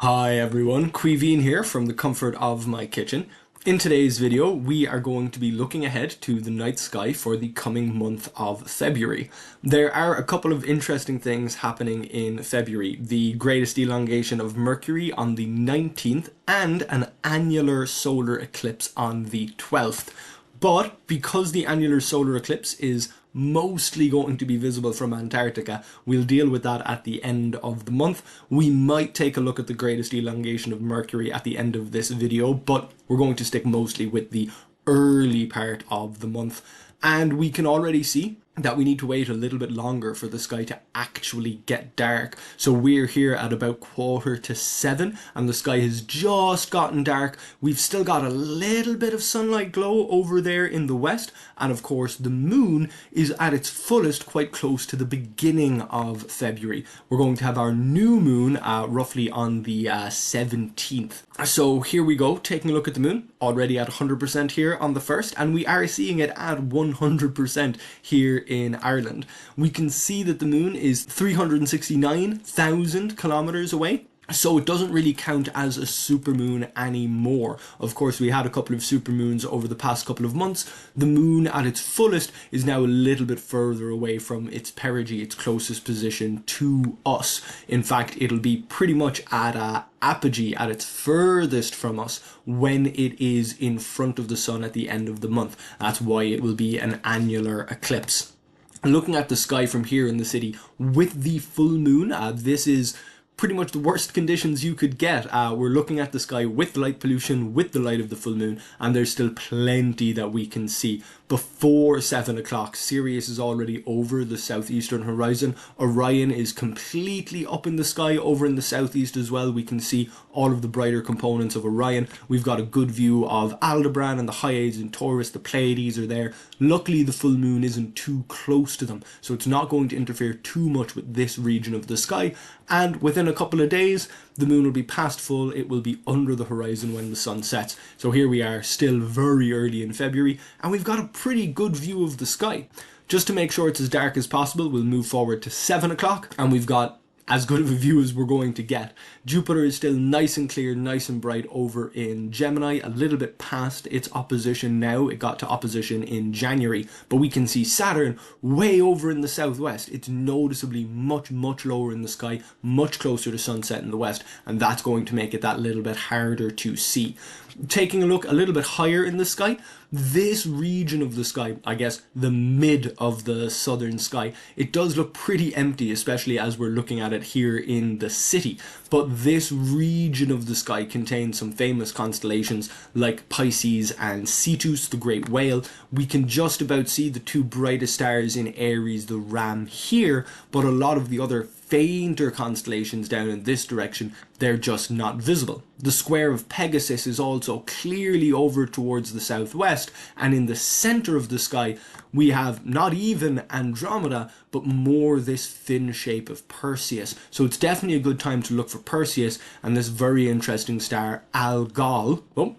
Hi everyone, Quiveen here from the comfort of my kitchen. In today's video, we are going to be looking ahead to the night sky for the coming month of February. There are a couple of interesting things happening in February. The greatest elongation of Mercury on the 19th and an annular solar eclipse on the 12th. But because the annular solar eclipse is mostly going to be visible from Antarctica, we'll deal with that at the end of the month. We might take a look at the greatest elongation of Mercury at the end of this video, but we're going to stick mostly with the early part of the month. And we can already see that we need to wait a little bit longer for the sky to actually get dark. So we're here at about 6:45 and the sky has just gotten dark. We've still got a little bit of sunlight glow over there in the west, and of course the moon is at its fullest quite close to the beginning of February. We're going to have our new moon roughly on the 17th. So here we go, taking a look at the moon, already at 100% here on the 1st, and we are seeing it at 100% here in Ireland. We can see that the moon is 369,000 kilometers away. So it doesn't really count as a supermoon anymore. Of course, we had a couple of supermoons over the past couple of months. The moon at its fullest is now a little bit further away from its perigee, its closest position to us. In fact, it'll be pretty much at apogee, at its furthest from us, when it is in front of the sun at the end of the month. That's why it will be an annular eclipse. Looking at the sky from here in the city with the full moon, this is pretty much the worst conditions you could get. We're looking at the sky with light pollution, with the light of the full moon, and there's still plenty that we can see. Before 7 o'clock, Sirius is already over the southeastern horizon. Orion is completely up in the sky over in the southeast as well. We can see all of the brighter components of Orion. We've got a good view of Aldebaran and the Hyades in Taurus. The Pleiades are there. Luckily, the full moon isn't too close to them, so it's not going to interfere too much with this region of the sky. And within a couple of days, the moon will be past full. It will be under the horizon when the sun sets. So here we are, still very early in February, and we've got a pretty good view of the sky. Just to make sure it's as dark as possible, we'll move forward to 7 o'clock, and we've got as good of a view as we're going to get. Jupiter is still nice and clear, nice and bright over in Gemini, a little bit past its opposition now. It got to opposition in January, but we can see Saturn way over in the southwest. It's noticeably much lower in the sky, much closer to sunset in the west, and that's going to make it that little bit harder to see. Taking a look a little bit higher in the sky, this region of the sky, I guess the mid of the southern sky, it does look pretty empty, especially as we're looking at it here in the city. But this region of the sky contains some famous constellations like Pisces and Cetus, the great whale. We can just about see the two brightest stars in Aries, the ram here, but a lot of the other fainter constellations down in this direction, they're just not visible. The square of Pegasus is also clearly over towards the southwest, and in the center of the sky we have not even Andromeda, but more this thin shape of Perseus. So it's definitely a good time to look for Perseus and this very interesting star Algol. Oh,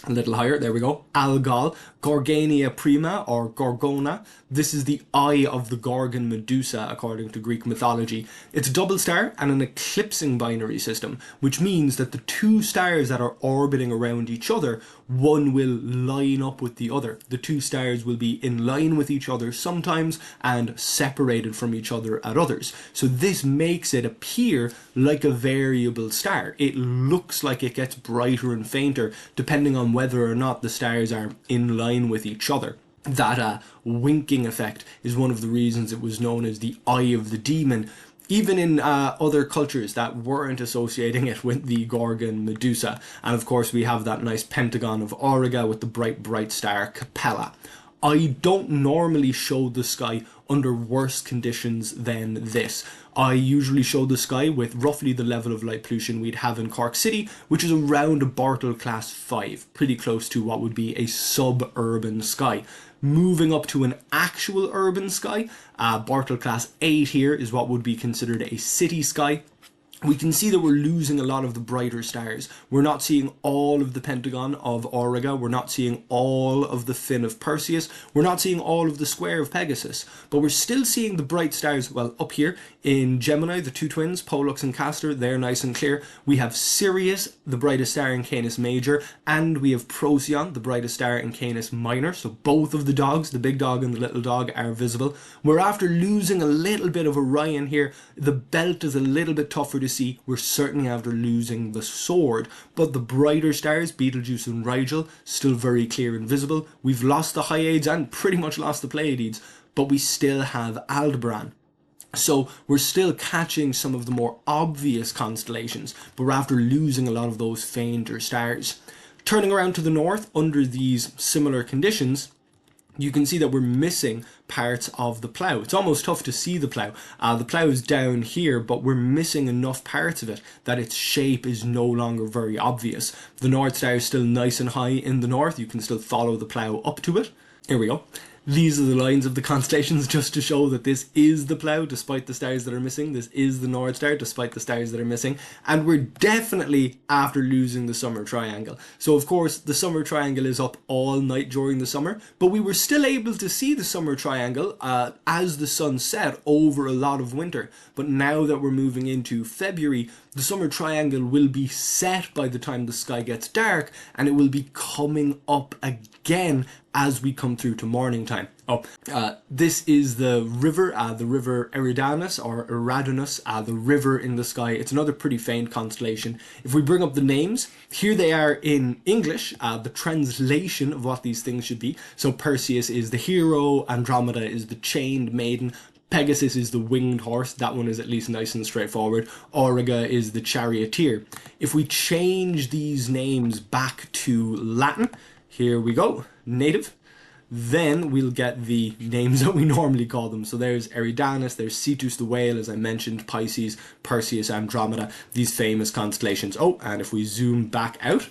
a little higher, there we go. Algol, Gorgania prima, or Gorgona. This is the eye of the Gorgon Medusa, according to Greek mythology. It's a double star and an eclipsing binary system, which means that the two stars that are orbiting around each other, one will line up with the other. The two stars will be in line with each other sometimes and separated from each other at others. So this makes it appear like a variable star. It looks like it gets brighter and fainter depending on whether or not the stars are in line with each other. That winking effect is one of the reasons it was known as the Eye of the Demon, even in other cultures that weren't associating it with the Gorgon Medusa. And of course we have that nice pentagon of Auriga with the bright star Capella. I don't normally show the sky under worse conditions than this. I usually show the sky with roughly the level of light pollution we'd have in Cork City, which is around a Bartle class 5, pretty close to what would be a suburban sky. Moving up to an actual urban sky, Bartle class 8 here is what would be considered a city sky. we can see that we're losing a lot of the brighter stars. We're not seeing all of the pentagon of Auriga. We're not seeing all of the fin of Perseus. We're not seeing all of the square of Pegasus. But we're still seeing the bright stars, well, up here in Gemini, the two twins, Pollux and Castor, they're nice and clear. We have Sirius, the brightest star in Canis Major, and we have Procyon, the brightest star in Canis Minor. So both of the dogs, the big dog and the little dog, are visible. We're after losing a little bit of Orion here. The belt is a little bit tougher to see. We're certainly after losing the sword, but the brighter stars, Betelgeuse and Rigel, still very clear and visible. We've lost the Hyades and pretty much lost the Pleiades, but we still have Aldebaran. So we're still catching some of the more obvious constellations, but we're after losing a lot of those fainter stars. Turning around to the north, under these similar conditions, you can see that we're missing parts of the plough. It's almost tough to see the plough. The plough is down here, but we're missing enough parts of it that its shape is no longer very obvious. The North Star is still nice and high in the north. You can still follow the plough up to it. Here we go. These are the lines of the constellations just to show that this is the plough despite the stars that are missing. This is the North Star despite the stars that are missing. And we're definitely after losing the summer triangle. So of course the summer triangle is up all night during the summer, but we were still able to see the summer triangle as the sun set over a lot of winter. But now that we're moving into February, the summer triangle will be set by the time the sky gets dark, and it will be coming up again as we come through to morning time. This is the river Eridanus or Eridanus, the river in the sky. It's another pretty faint constellation. If we bring up the names, here they are in English, the translation of what these things should be. So Perseus is the hero, Andromeda is the chained maiden, Pegasus is the winged horse. That one is at least nice and straightforward. Auriga is the charioteer. If we change these names back to Latin, here we go, native, then we'll get the names that we normally call them. So there's Eridanus, there's Cetus the whale, as I mentioned, Pisces, Perseus, Andromeda, these famous constellations. Oh, and if we zoom back out,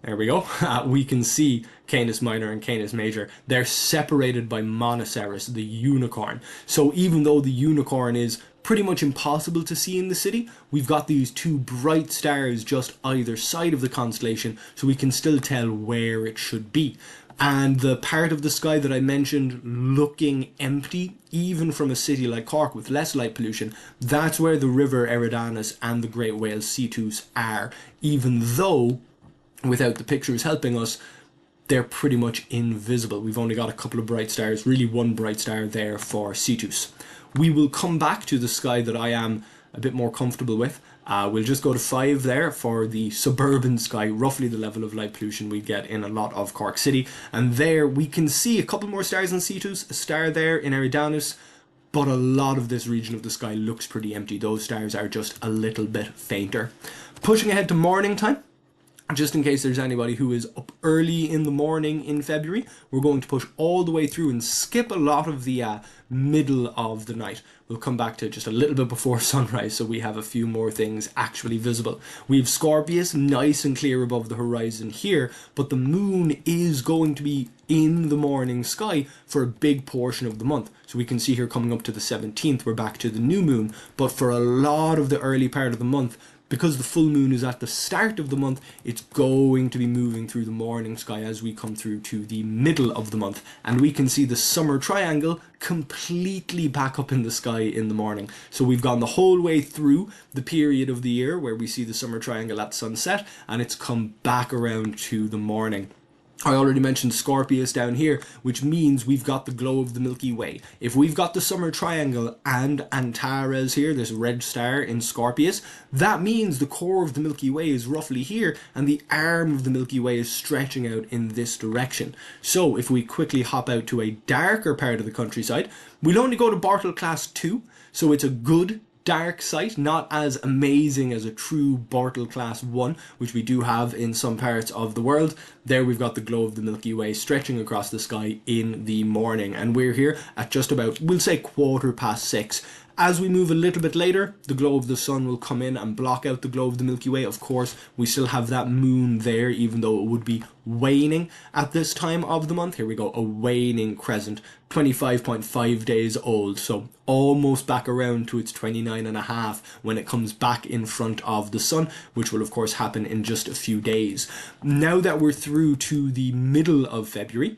there we go. We can see Canis Minor and Canis Major. They're separated by Monoceros, the unicorn. So even though the unicorn is pretty much impossible to see in the city, we've got these two bright stars just either side of the constellation, so we can still tell where it should be. And the part of the sky that I mentioned looking empty, even from a city like Cork with less light pollution, that's where the river Eridanus and the great whale Cetus are, even though without the pictures helping us, they're pretty much invisible. We've only got a couple of bright stars, really one bright star there for Cetus. We will come back to the sky that I am a bit more comfortable with. We'll just go to 5 there for the suburban sky, roughly the level of light pollution we get in a lot of Cork City. And there we can see a couple more stars in Cetus, a star there in Eridanus, but a lot of this region of the sky looks pretty empty. Those stars are just a little bit fainter. Pushing ahead to morning time, just in case there's anybody who is up early in the morning in February, we're going to push all the way through and skip a lot of the middle of the night. We'll come back to just a little bit before sunrise, so we have a few more things actually visible. We have Scorpius nice and clear above the horizon here, but the moon is going to be in the morning sky for a big portion of the month. So we can see here coming up to the 17th, we're back to the new moon, but for a lot of the early part of the month, because the full moon is at the start of the month, it's going to be moving through the morning sky as we come through to the middle of the month. And we can see the summer triangle completely back up in the sky in the morning. So we've gone the whole way through the period of the year where we see the summer triangle at sunset, and it's come back around to the morning. I already mentioned Scorpius down here, which means we've got the glow of the Milky Way. If we've got the summer triangle and Antares here, this red star in Scorpius, that means the core of the Milky Way is roughly here, and the arm of the Milky Way is stretching out in this direction. So if we quickly hop out to a darker part of the countryside, we'll only go to Bartle Class 2, so it's a good dark sight, not as amazing as a true Bartle Class 1, which we do have in some parts of the world. There we've got the glow of the Milky Way stretching across the sky in the morning, and we're here at just about, we'll say 6:15, As we move a little bit later, the glow of the sun will come in and block out the glow of the Milky Way. Of course, we still have that moon there, even though it would be waning at this time of the month. Here we go, a waning crescent, 25.5 days old, so almost back around to its 29.5 when it comes back in front of the sun, which will of course happen in just a few days. Now that we're through to the middle of February,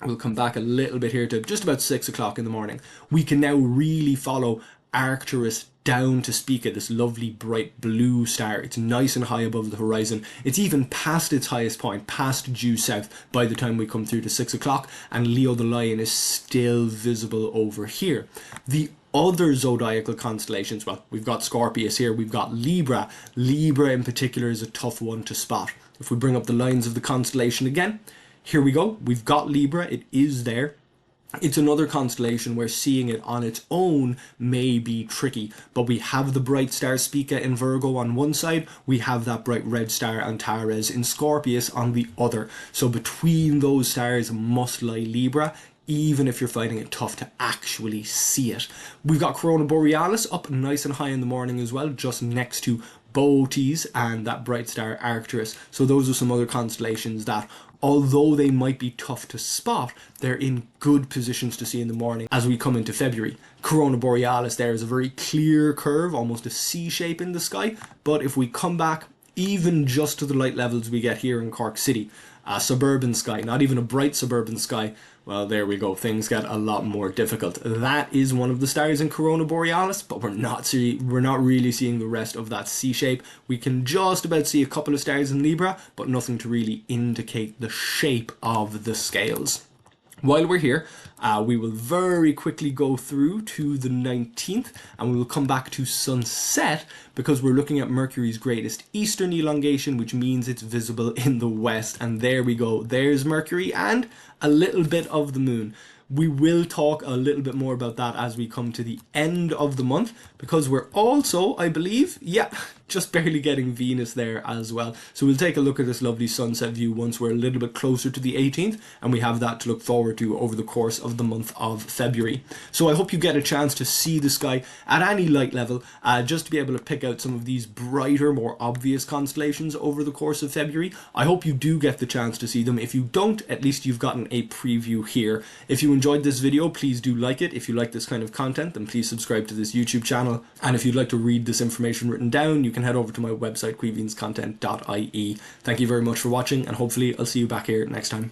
we'll come back a little bit here to just about 6 o'clock in the morning. We can now really follow Arcturus down to Spica, this lovely bright blue star. It's nice and high above the horizon. It's even past its highest point, past due south by the time we come through to 6 o'clock, and Leo the Lion is still visible over here. The other zodiacal constellations, well, we've got Scorpius here, we've got Libra. Libra in particular is a tough one to spot. If we bring up the lines of the constellation again, here we go. We've got Libra. It is there. It's another constellation where seeing it on its own may be tricky, but we have the bright star Spica in Virgo on one side, we have that bright red star Antares in Scorpius on the other. So between those stars must lie Libra, even if you're finding it tough to actually see it. We've got Corona Borealis up nice and high in the morning as well, just next to Bootes and that bright star Arcturus. So those are some other constellations that, although they might be tough to spot, they're in good positions to see in the morning as we come into February. Corona Borealis there is a very clear curve, almost a C shape in the sky, but if we come back even just to the light levels we get here in Cork City, a suburban sky, not even a bright suburban sky, well, there we go, things get a lot more difficult. That is one of the stars in Corona Borealis, but we're not really seeing the rest of that C shape. We can just about see a couple of stars in Libra, but nothing to really indicate the shape of the scales. While we're here, we will very quickly go through to the 19th, and we will come back to sunset because we're looking at Mercury's greatest eastern elongation, which means it's visible in the west. And there we go. There's Mercury and a little bit of the moon. We will talk a little bit more about that as we come to the end of the month, because we're also, I believe, just barely getting Venus there as well. So we'll take a look at this lovely sunset view once we're a little bit closer to the 18th, and we have that to look forward to over the course of the month of February. So I hope you get a chance to see the sky at any light level, just to be able to pick out some of these brighter, more obvious constellations over the course of February. I hope you do get the chance to see them. If you don't, at least you've gotten a preview here. If you enjoyed this video, please do like it. If you like this kind of content, then please subscribe to this YouTube channel. And if you'd like to read this information written down, you can head over to my website, queevinscontent.ie. Thank you very much for watching, and hopefully I'll see you back here next time.